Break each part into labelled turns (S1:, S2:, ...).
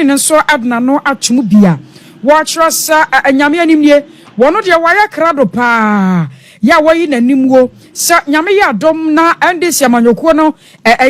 S1: Yamin and so adna no atumubia. Watch us Yamian one of your wire crado pa. Ya wayi na nimwo sa nyame ya dom na ande sia manyoko no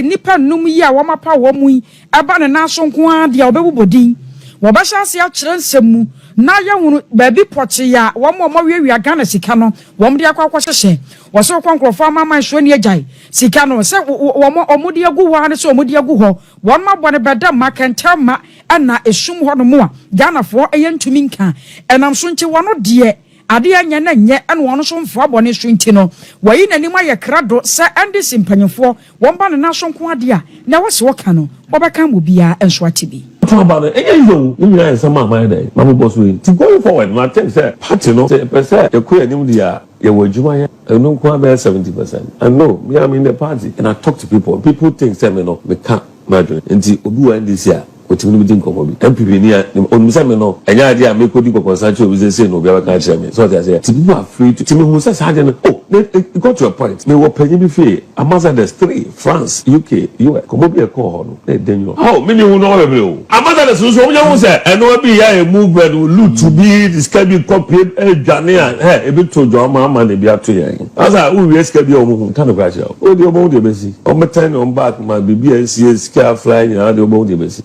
S1: nipa num yi a womapa wo mu aba ne na so nko a dia obebubodin wo ba sha sia kire nsemu na ya hunu ba bi poche ya wo mo wiawia Ghana sika no wo mo de akwakwa hyehye wo so kwankrofo amama so ni agyan sika no se wo mo omudi agu wa ne so omudi agu ho wo ma bone beda makentama ana esum ho no mo a Ghana fo eyantumi nka enam so nche wo no de ade anya na nye ene wono so mfo abone so nti no wayi nanim aye krado sa ande simpanyefo won ba ne na so nko ade a na wose woka no obeka mo bia enso atibi
S2: about it. You know, some of my day. Mamma boss way. To go forward, my text said, party no, percent. You quit him the you were Jumaya, and no quite 70%. And no, me, I'm in the party, and I talk to people. People think, say, no, we can't imagine. And the Obu and this year. What you think of me? MPP near on some no. Any idea make what you go consult with say no. We have can't share me. So they say people are free to. Tell me who says harden. Oh, it got to a point. Me what penny be free. Ambassadors 3, France, UK, US. Come up here call. Then you. How many who know every? Ambassadors who you say and no be here movement will look to be this can be copied. Ghanaian. Hey, a bit to drama man they be up to here. As I who risk be on kind of crash out. Oh, the amount they basic. On my time on back my BBNC scare flying. The amount they basic.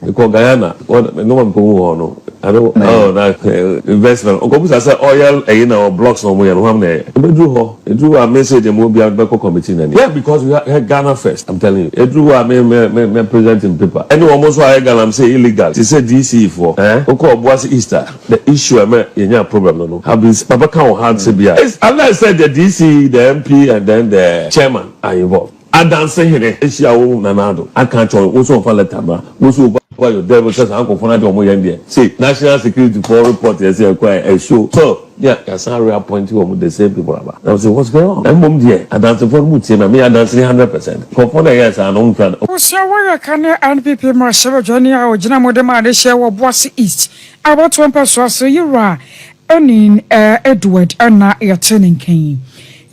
S2: Because Guyana, no one go on. I don't know that investment. Okobusa say oil, or blocks somewhere. We drew a message and we'll be out back committee. Yeah, because we had Ghana first. I'm telling you. It drew a me presenting paper. Anyone almost why Ghana say illegal. She said DC for. Oko was Easter. The issue I met in your problem. No, have been Papa Khan had CBI. I said the DC, the MP, and then the chairman are involved. I dance here. It's your own Nanado. I can't join. Also for Letaba. Also. Why your devil says I'm going to see National Security for report yes a show. So yeah, that's how we appoint you with the same people about. I was saying, what's going on? I'm mum dear. I dance for Muti and me I dance 100%. For yes, I don't plan.
S1: Oh, so why can and people more several journey or General Demand share what Bossy East. About 1 person so you are earning Edward and not your turning king.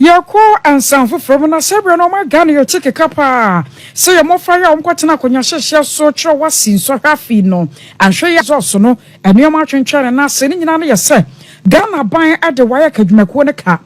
S1: Your call and sound for from a several no my gun your ticket capa. Say your more fire on quatana when your share so true was seen so happy no and show you also no and your marching chair and not sitting in your say Ghana buying at the wire Kajmakonaka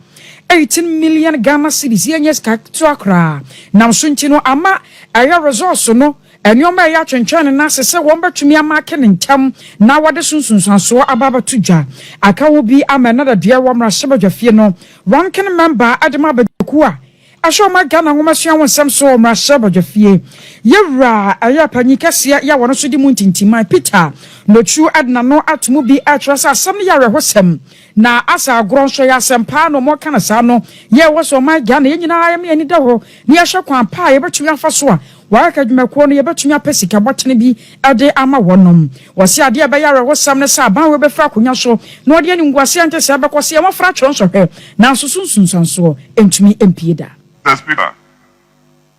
S1: 18 million Ghana cities yes to Accra. Now soon to know ama a resource no and your may at and China Nasa say one to me a marking in town now what the soon so ababa tuja. I can be another dear woman Sabajafino, ranking member at the Mabakua. I show my Ghana woman some so Sabajafie. Yera, a yapanikasia, ya one so the muntin my Peter. No true adna no at mubi atrasa some yara wasem. Na asa grown so ya sempa no more kind of sano. Ye was on my Ghana, I am any dog. Near Shakwan pie, but you have for Waka Jumaconi about me a pessica, but be a day ama one. Was ya dear Bayara was some Saban will be fracunaso, no the any Guasiante Sabacosia of fractions of her. Now so soon so into me impeda.
S3: Mr. Speaker,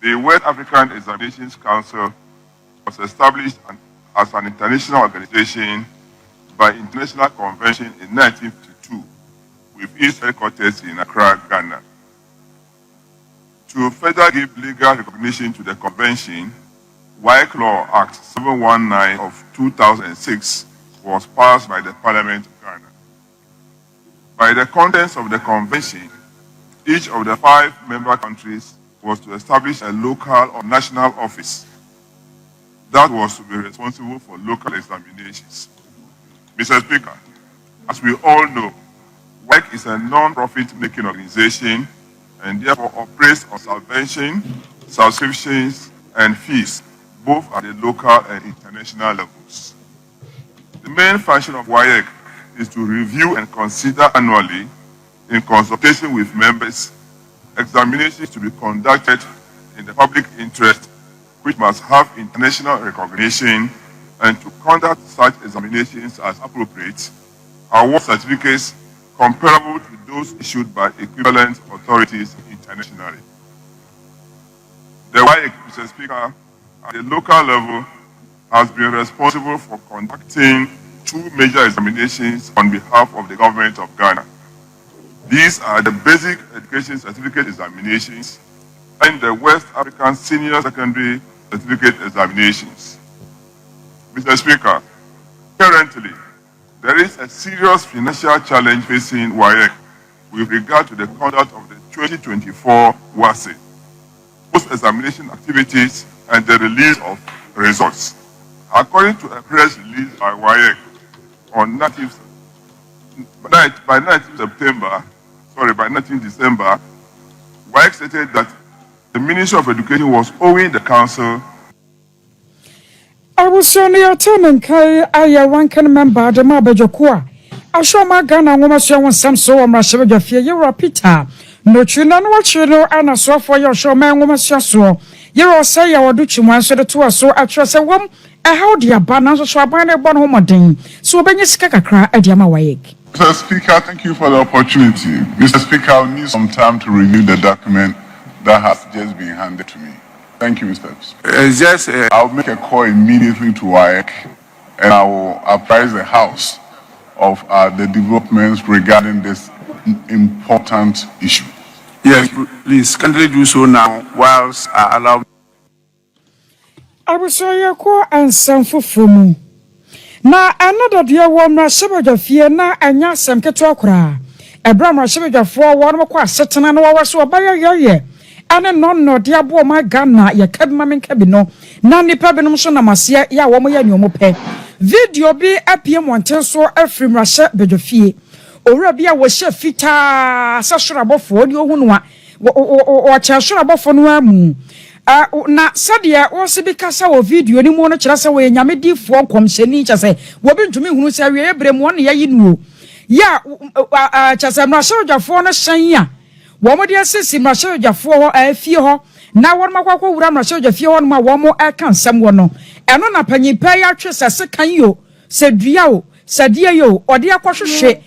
S3: the West African Examinations Council was established as an international organization by International Convention in 1952 with its headquarters in Accra, Ghana. To further give legal recognition to the convention, WIC Law Act 719 of 2006 was passed by the Parliament of Ghana. By the contents of the convention, each of the 5 member countries was to establish a local or national office that was to be responsible for local examinations. Mr. Speaker, as we all know, WIC is a non-profit making organization and therefore operates on subvention, subscriptions, and fees, both at the local and international levels. The main function of WIC is to review and consider annually, in consultation with members, examinations to be conducted in the public interest, which must have international recognition, and to conduct such examinations as appropriate, award certificates comparable to those issued by equivalent authorities internationally. The WIC, Mr. Speaker, at the local level, has been responsible for conducting 2 major examinations on behalf of the government of Ghana. These are the Basic Education Certificate Examinations and the West African Senior Secondary Certificate Examinations. Mr. Speaker, Currently, there is a serious financial challenge facing WAEC with regard to the conduct of the 2024 WASE, post-examination activities, and the release of results. According to a press release by WAEC on 19 December, WAEC stated that the Ministry of Education was owing the council.
S1: I was only attending Kai Aya Rankin member, the Mabajokua. I show my gun and woman show some so on my shoulder fear. You are Peter. No children, what you know, and I saw for your show, man, woman, so. You all say you are doing one so the two are so I trust a woman. I hold your banners so I buy a bon home thing. So when you skaka cry at Yama Waik.
S4: Mr. Speaker, thank you for the opportunity. Mr. Speaker, I'll need some time to review the document that has just been handed to me. Thank you, Mr. Speaker. I'll make a call immediately to WAEC and I will apprise the House of the developments regarding this important issue.
S5: Yes, please, kindly do so now whilst I allow.
S1: I was so your core and some for me. Now, another dear woman, Sabaja fear now, and yes, some catokra. A Brahma Sabaja for one more certain and was so by a year. And a no, dear boy, my gun, ya cabman cabino, Nanny Pabinum Masia, ya woman, ya mope. Video be a PM one so a free Russia, Bedofie. Orabia was chef fita, Sasha for your one or Chashra for no. Na sadia o se bi kasa o video ni mo no kira se we nyame di fo komseni cha se wo bi ntumi hunu se we ebrem won ya yinu ya cha se mra sojafo no hyan ya wo mo de asisi mra sojafo ho afie ho na won makwakwo wura mra sojafie ho no ma wo mo aka nsam wo no eno na panyipa ya twe se kan yo se dua o se de yo ode akwhwehwe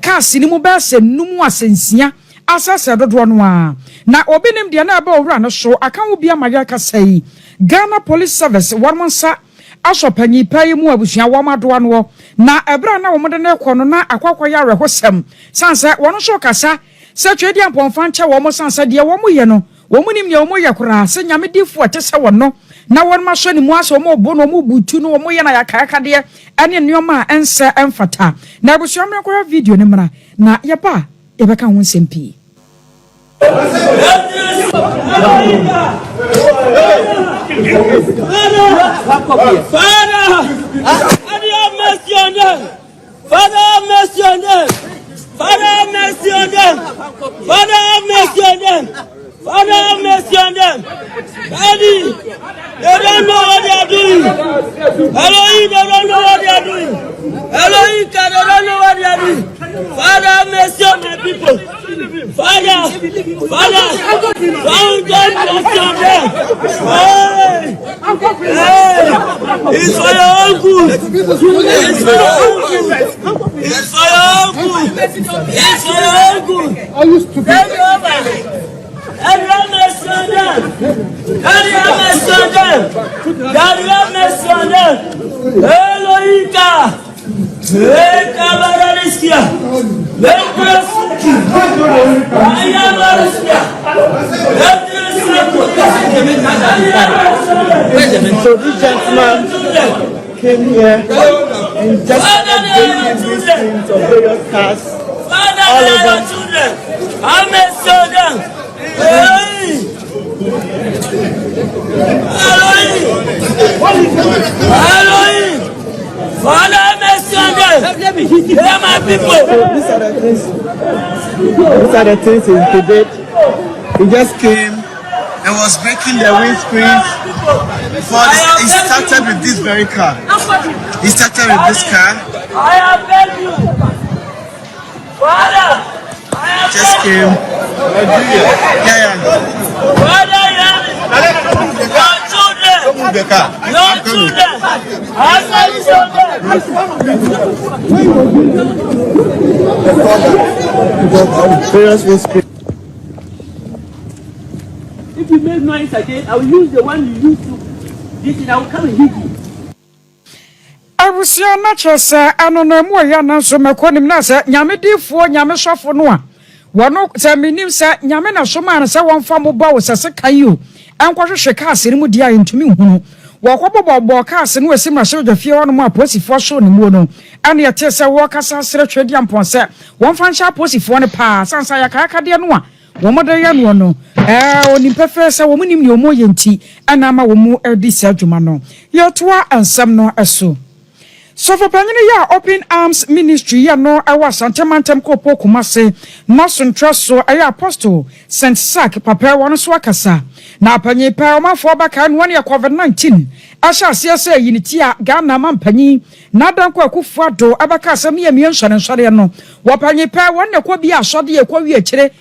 S1: ka asini mu ba se numu asensia asase dodo no a na obinim de na ba owura no so akan wo bia maga ka sai Ghana Police Service warmonsa asopanyi pai mu abusua wo madoa no na ebra na wo mode na ekọ no na akwakwa ya rehosem sanse wono so kasa se twedi ampomfa nche wo mo sanse de wo mo ye no wo mo nim ne wo mo ye kora se nyame difu atese wo no na won ma so ni mu aso mo bo no mo butu no wo mo ye na ya kaka de ene nneoma ense emfata na abusua me kwa video ni mra na ye ba ebeka ho nsempii
S6: Father, mercy on them. Daddy, they don't know what they are doing. Elohim, they don't know what they are doing. Elohim, they don't know what they are doing. Father, mercy on my people. Father, don't mercy on them. It's for your own good. It's for your own good. It's for your own good. It's for your own good. Take over. Everyone mercy on them. Everyone mercy on them. Everyone mercy on them. Elohika. Eka barariskia. Eka suki. Aya barariskia.
S7: So this gentleman came here and just updated these things of various cars all over.
S6: I mercy on them. Elohim! Father, mercy on them! They are my people!
S7: So these are the things he did. He just came and was breaking the windscreens before he started with this very car. He started with this car.
S6: I have begged you! Father!
S7: Just came. Yeah.
S6: Father, your children! Your children!
S7: If you make noise again, I will use the one you used to. This is I will come and hit you.
S1: I will see a natural, sir. I don't know more. Yana, so my quoting nasa, Yamidi for Yamisha for Noah. Wano se minim se nyame na so man se won fa mo ba wo sese kan you enkwahwe hwe ka asiri mu dia ntumi hunu Wakwabobo cars and was similar show the fear no more pussy for show no mono. And ya tessa walkers are stretched and ponset. One fan shall pussy for a pass, and say a cacadianwa. Woman no. Oni professor woman in your moyenti, and I'm a woman this Jumano. Your tour and some no aso. So for Panyana Open Arms Ministry, ya no awa Santamantam Kopo Kumase, Nosun Trust so aya apostle, Saint Sack, Papa one swakasa. Na Panye Palma for back and 1 year COVID-19. Asha siasa yinitia Ghana Mampani, Nadan Kwakufuado, Abakasa mi emionshan and Shariano. Wapanye Pa one kwa bia shodi e kwa wiechere,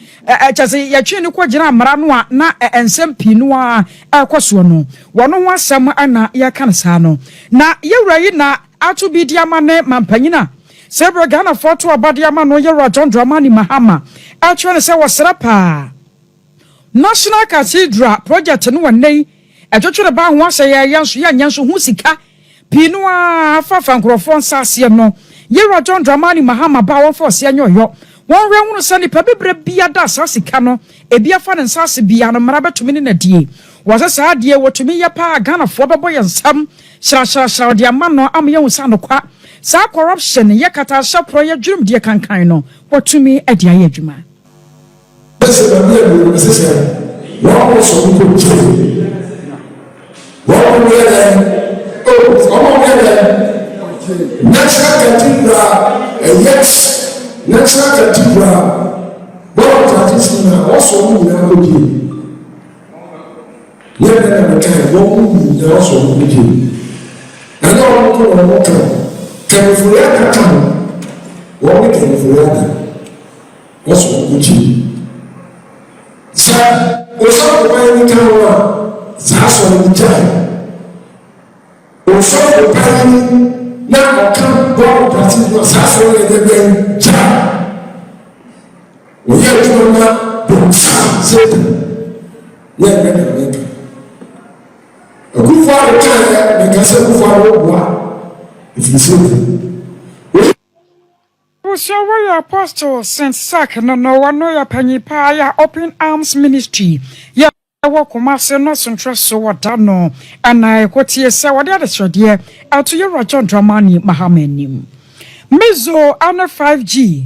S1: chase yachini kwa jina maranwa na ensem pinua kwa suono. Wano wasam ana ya kansano. Na yewrayi na atu bi diamane mampanyina sebra Ghana foto abadiama no yera John Dramani Mahama atwene se wasrapa National Cathedral project no wanei atwetwe ba ho ase ya yanso hu sika pinua afafa nkrofo nsase no yera John Dramani Mahama ba won force anyoyo won re hunu se ni pabebre bia da sasika no ebia fa ne nsase bia no mara betumi ne nadie wasasa adie wotumi ya pa Ghana fo bebo yansam shra de amano amye wusa no kwa sa corruption ye kata shapro ye dwum de kankan no wotumi ade aye adwuma
S8: National Cathedral, yes, National Cathedral, but tradition also moving out. Yet, the time, one also moving. And all go on water. Can for that time, what we can for that. Also moving. Sir, also the way we can, that's what we time. Also the time. Now I can't go to the Sassy again. We have to know the Satan. Yeah, a good father can make us a good father. If you see
S1: Ushawa Apostle Saint Sack no one know your penny pie Open Arms Ministry. Yeah. Kumase no suntress so wadano and I quote say what the other dear out to your John Dramani Mahamenim. Mezo ana 5G.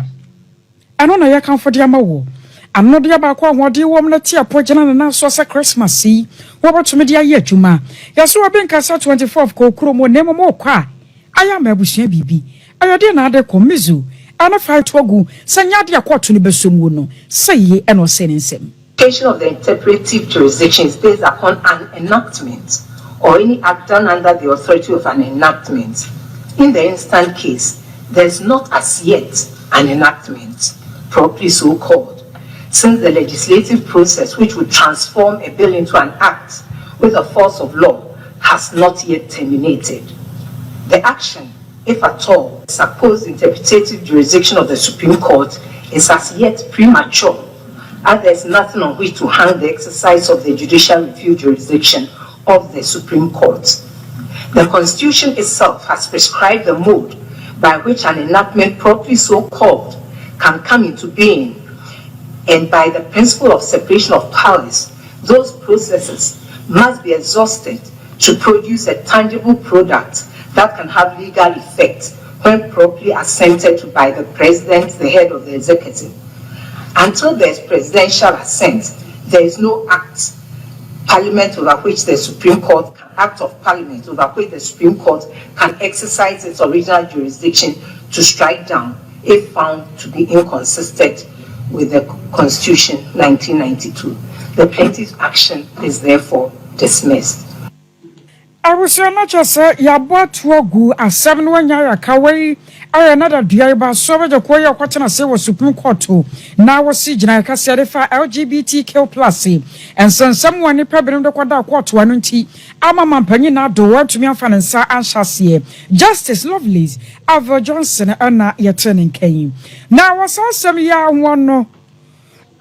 S1: And on a can for the amawo. I'm not the about what do you want to tear pojana and so Christmas see. What to media yet, Juma? Yes, so I've been cast 24th Kokromo name more qua. I am a bushia bibi. I did not comizu. Ana 5 togu, Sanyadia Quatuni Besumuno. Say ye and was saying him.
S9: Of the interpretive jurisdiction is based upon an enactment or any act done under the authority of an enactment. In the instant case, there is not as yet an enactment, properly so called, since the legislative process which would transform a bill into an act with the force of law has not yet terminated. The action, if at all, supposed interpretative jurisdiction of the Supreme Court is as yet premature, and there is nothing on which to hang the exercise of the judicial review jurisdiction of the Supreme Court. The Constitution itself has prescribed the mode by which an enactment properly so called can come into being, and by the principle of separation of powers, those processes must be exhausted to produce a tangible product that can have legal effect when properly assented to by the President, the head of the executive. Until there is presidential assent, there is no act, Parliament over which the Supreme Court, act of Parliament over which the Supreme Court can exercise its original jurisdiction to strike down if found to be inconsistent with the Constitution 1992. The plaintiff's action is therefore dismissed.
S1: I was not just ya bought wogu a 7 year kaway. I another diaba so the Koya Quatana say was Supreme Court to now was siege and I can say LGBTQ plus and send someone a problem the Quada Quat 120. I'm a mampanina do word to me and Fansa and Chassie. Justice Lovelace, Ava Johnson, and your turning came. Now was awesome ya one no.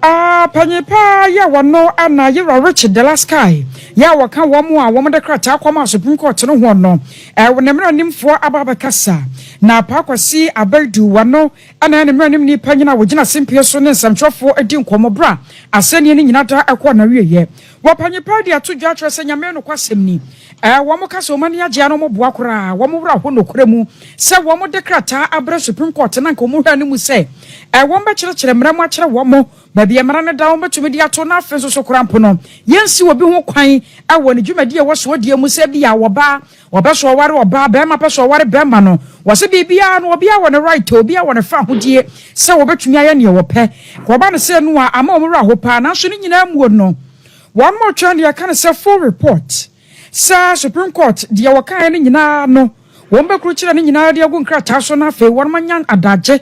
S1: Panipa ya wano ana yira Richard de la Sky ya waka wamu a woman de krata kwama Supreme Court no ho no wonemra nimfo ababakasa na pakwasi abedu wano ana ne mra nim ni panyina wogina simpie so ne nsamtwofo edi nkomobra aseni ni nyina da akwa na wieye wo panipa dia to dwa trese nyame no kwasem ni Wamo kaso mani agye no mo boa kora wamo wura ho nokora mu se wamo de krata abra Supreme Court na nko mo hwa ne mu se wom be kire mmara mu akire wamo ba bia mmara ne da wom betumi de ato na afen so kora mpo no yensi obi ho kwan woni dwumadi e woso de mu se bia woba so ware oba be ma peso ware be ma no wose bibia no obi a wone right obi a wone fa hodie se wobetumi aye ne wope ko ba ne se no a ama omura ho pa na so ni nyina mu no one more trend ya kan se full report sa Supreme Court dia wakan ne nyina no won be kru kire ne nyina dia gu nkrata so na fe won manyan adaje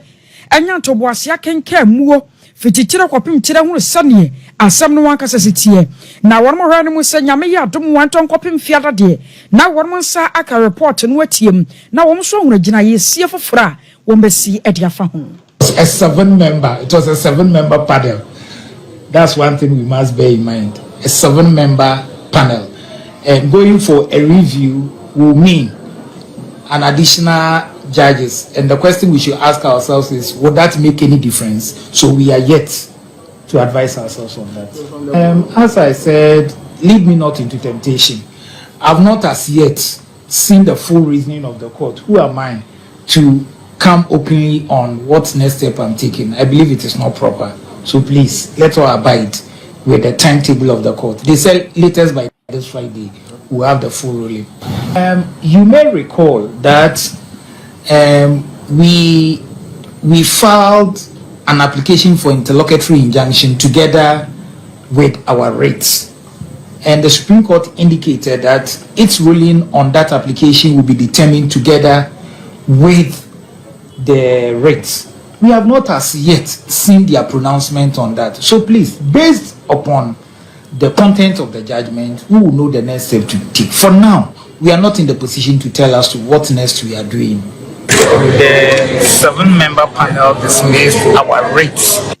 S1: anya ntobo ase akenka muo fititire kopim kire hu sane asam no wanka sesetie na won mo hwa ne mu se nyame ya dom wanton kopim fiada de na won mo nsa aka report no atiem na won so hunu gina yesie fofora won be si edia fa ho
S8: a 7-member, it was a 7-member panel. That's one thing we must bear in mind. A 7-member panel. And going for a review will mean an additional judges. And the question we should ask ourselves is, would that make any difference? So we are yet to advise ourselves on that. As I said, lead me not into temptation. I've not as yet seen the full reasoning of the court. Who am I to come openly on what next step I'm taking? I believe it is not proper. So please, let's all abide with the timetable of the court. They said latest by this Friday, we'll have the full ruling. You may recall that we filed an application for interlocutory injunction together with our rates. And the Supreme Court indicated that its ruling on that application will be determined together with the rates. We have not as yet seen their pronouncement on that. So please, based upon the content of the judgment, we will know the next step to take. For now, we are not in the position to tell us what next we are doing. The 7-member panel dismissed our rates.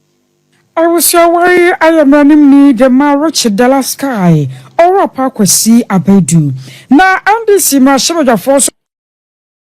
S1: I was so worried I am running me the March Dallas Sky or a park with sea abedu. Now, and this is my force.